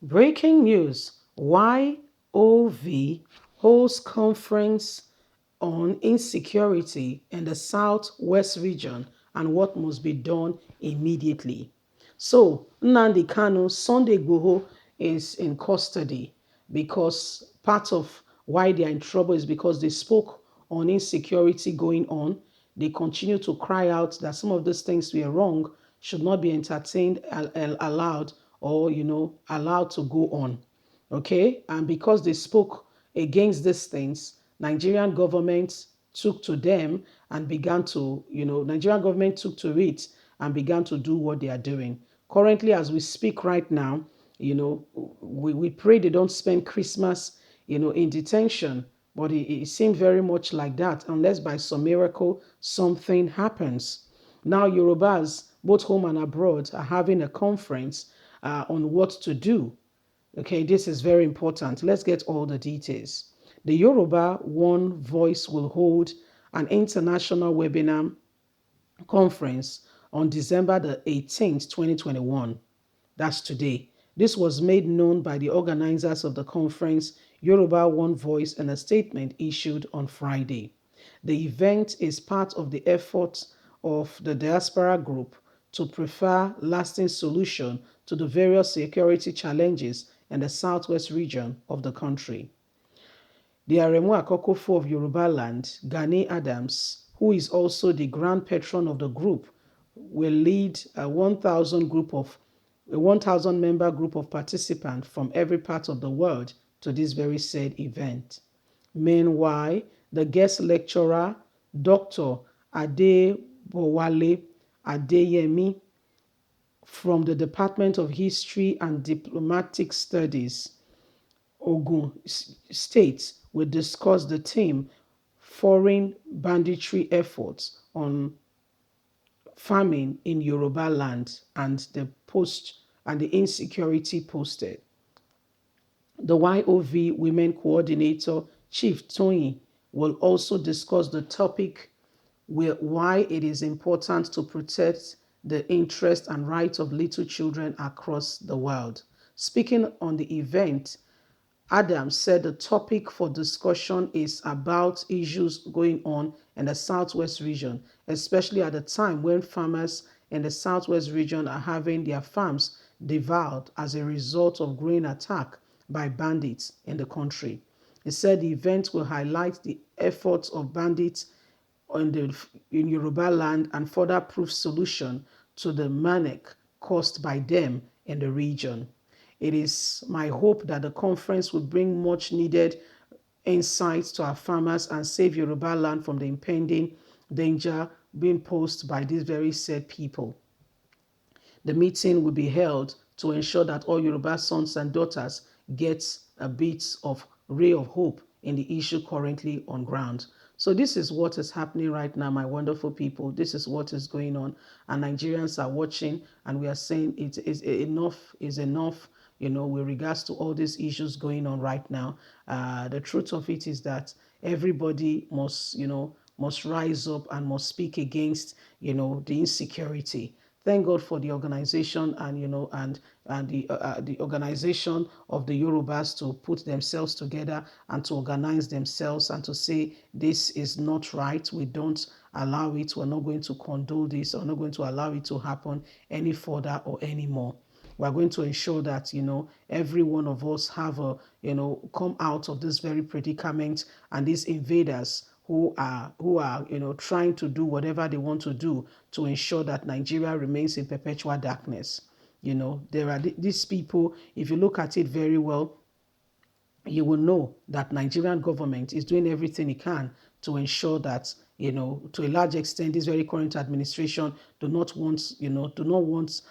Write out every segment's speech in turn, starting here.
Breaking news: YOV holds conference on insecurity in the southwest region and what must be done immediately. So, Nnamdi Kanu, Sunday Igboho is in custody because part of why they are in trouble is because they spoke on insecurity going on. They continue to cry out that some of these things were wrong, should not be entertained, allowed, or allowed to go on. Okay, and because they spoke against these things, Nigerian government took to them and began to, Nigerian government took to it and began to do what they are doing. Currently, as we speak right now, we pray they don't spend Christmas, in detention, but it seemed very much like that, unless by some miracle something happens. Now, Yorubas, both home and abroad, are having a conference on what to do. Okay, this is very important. Let's get all the details. The Yoruba One Voice will hold an international webinar conference on December the 18th, 2021. That's today. This was made known by the organizers of the conference, Yoruba One Voice, in a statement issued on Friday. The event is part of the effort of the diaspora group to prefer lasting solution to the various security challenges in the southwest region of the country. The Aremu Akokofo of Yoruba land, Gani Adams, who is also the grand patron of the group, will lead a 1,000 member group of participants from every part of the world to this very said event. Meanwhile, the guest lecturer, Dr. Adebowale Adeyemi from the Department of History and Diplomatic Studies, Ogun State, will discuss the theme foreign banditry efforts on farming in Yoruba land and the insecurity posted. The YOV Women Coordinator, Chief Tony, will also discuss the topic why it is important to protect the interests and rights of little children across the world. Speaking on the event, Adams said the topic for discussion is about issues going on in the Southwest region, especially at a time when farmers in the Southwest region are having their farms devoured as a result of growing attack by bandits in the country. He said the event will highlight the efforts of bandits in Yoruba land and further prove solution to the manic caused by them in the region. It is my hope that the conference will bring much needed insights to our farmers and save Yoruba land from the impending danger being posed by these very said people. The meeting will be held to ensure that all Yoruba sons and daughters get a bit of ray of hope in the issue currently on ground. So this is what is happening right now, my wonderful people. This is what is going on, and Nigerians are watching, and we are saying it is enough. With regards to all these issues going on right now, the truth of it is that everybody must rise up and must speak against the insecurity. Thank God for the organization and the organization of the Yorubas to put themselves together and to organize themselves and to say this is not right. We don't allow it. We're not going to condone this. We're not going to allow it to happen any further or anymore. We're going to ensure that every one of us have come out of this very predicament, and these invaders who are trying to do whatever they want to do to ensure that Nigeria remains in perpetual darkness. There are these people. If you look at it very well, you will know that Nigerian government is doing everything it can to ensure that, to a large extent, this very current administration do not want Nigerians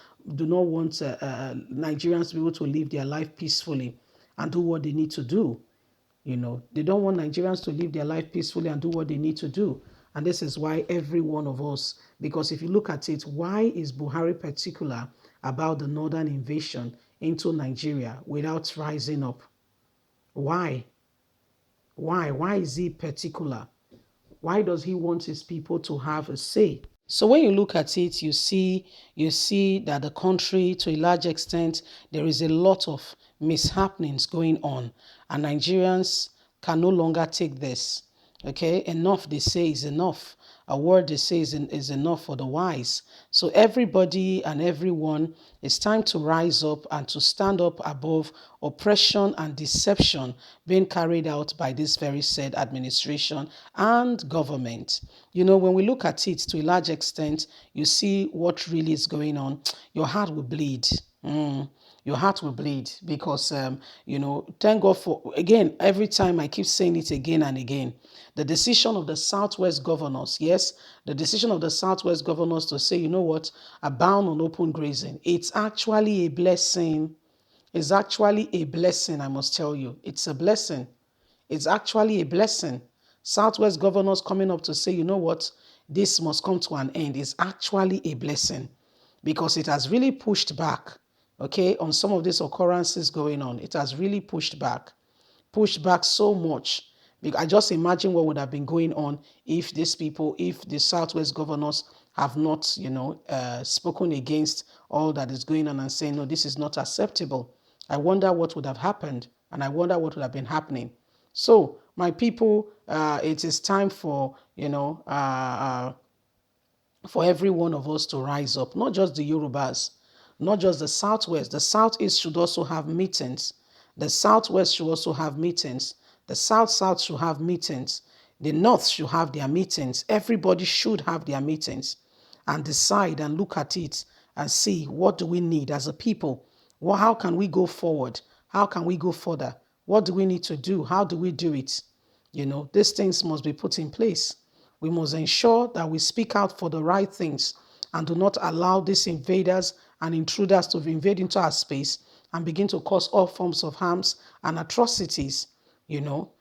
to be able to live their life peacefully and do what they need to do. They don't want Nigerians to live their life peacefully and do what they need to do. And this is why every one of us, because if you look at it, why is Buhari particular about the northern invasion into Nigeria without rising up? Why? Why? Why is he particular? Why does he want his people to have a say? So when you look at it, you see that the country, to a large extent, there is a lot of mishappenings going on, and Nigerians can no longer take this. Okay, enough, they say, is enough. A word, they say, is enough for the wise. So everybody and everyone, it's time to rise up and to stand up above oppression and deception being carried out by this very said administration and government. When we look at it to a large extent, you see what really is going on. Your heart will bleed. Your heart will bleed because, thank God for, again, every time I keep saying it again and again, the decision of the Southwest governors, yes, the decision of the Southwest governors to say, you know what, a ban on open grazing, it's actually a blessing. It's actually a blessing, I must tell you. It's a blessing. It's actually a blessing. Southwest governors coming up to say, you know what, this must come to an end is actually a blessing because it has really pushed back, okay, on some of these occurrences going on. It has really pushed back so much. I just imagine what would have been going on if the Southwest governors have not, spoken against all that is going on and saying, no, this is not acceptable. I wonder what would have happened, and I wonder what would have been happening. So, my people, it is time for every one of us to rise up, not just the Yorubas, not just the Southwest. The Southeast should also have meetings. The Southwest should also have meetings. The South should have meetings. The North should have their meetings. Everybody should have their meetings and decide and look at it and see what do we need as a people. How can we go forward? How can we go further? What do we need to do? How do we do it? These things must be put in place. We must ensure that we speak out for the right things and do not allow these invaders and intruders to invade into our space and begin to cause all forms of harms and atrocities. You know,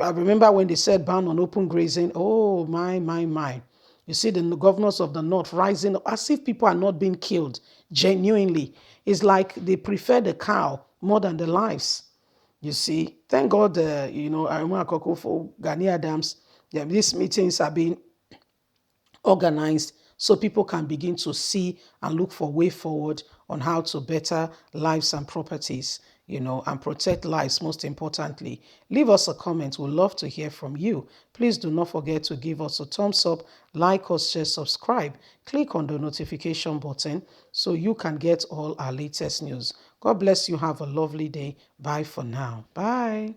I remember when they said ban on open grazing. Oh, my, my, my. You see the governors of the North rising up as if people are not being killed genuinely. It's like they prefer the cow more than the lives. You see, thank God, I remember for Gani Adams, these meetings are being organized so people can begin to see and look for way forward on how to better lives and properties, and protect lives most importantly. Leave us a comment. We'd love to hear from you. Please do not forget to give us a thumbs up, like us, share, subscribe. Click on the notification button so you can get all our latest news. God bless you. Have a lovely day. Bye for now. Bye.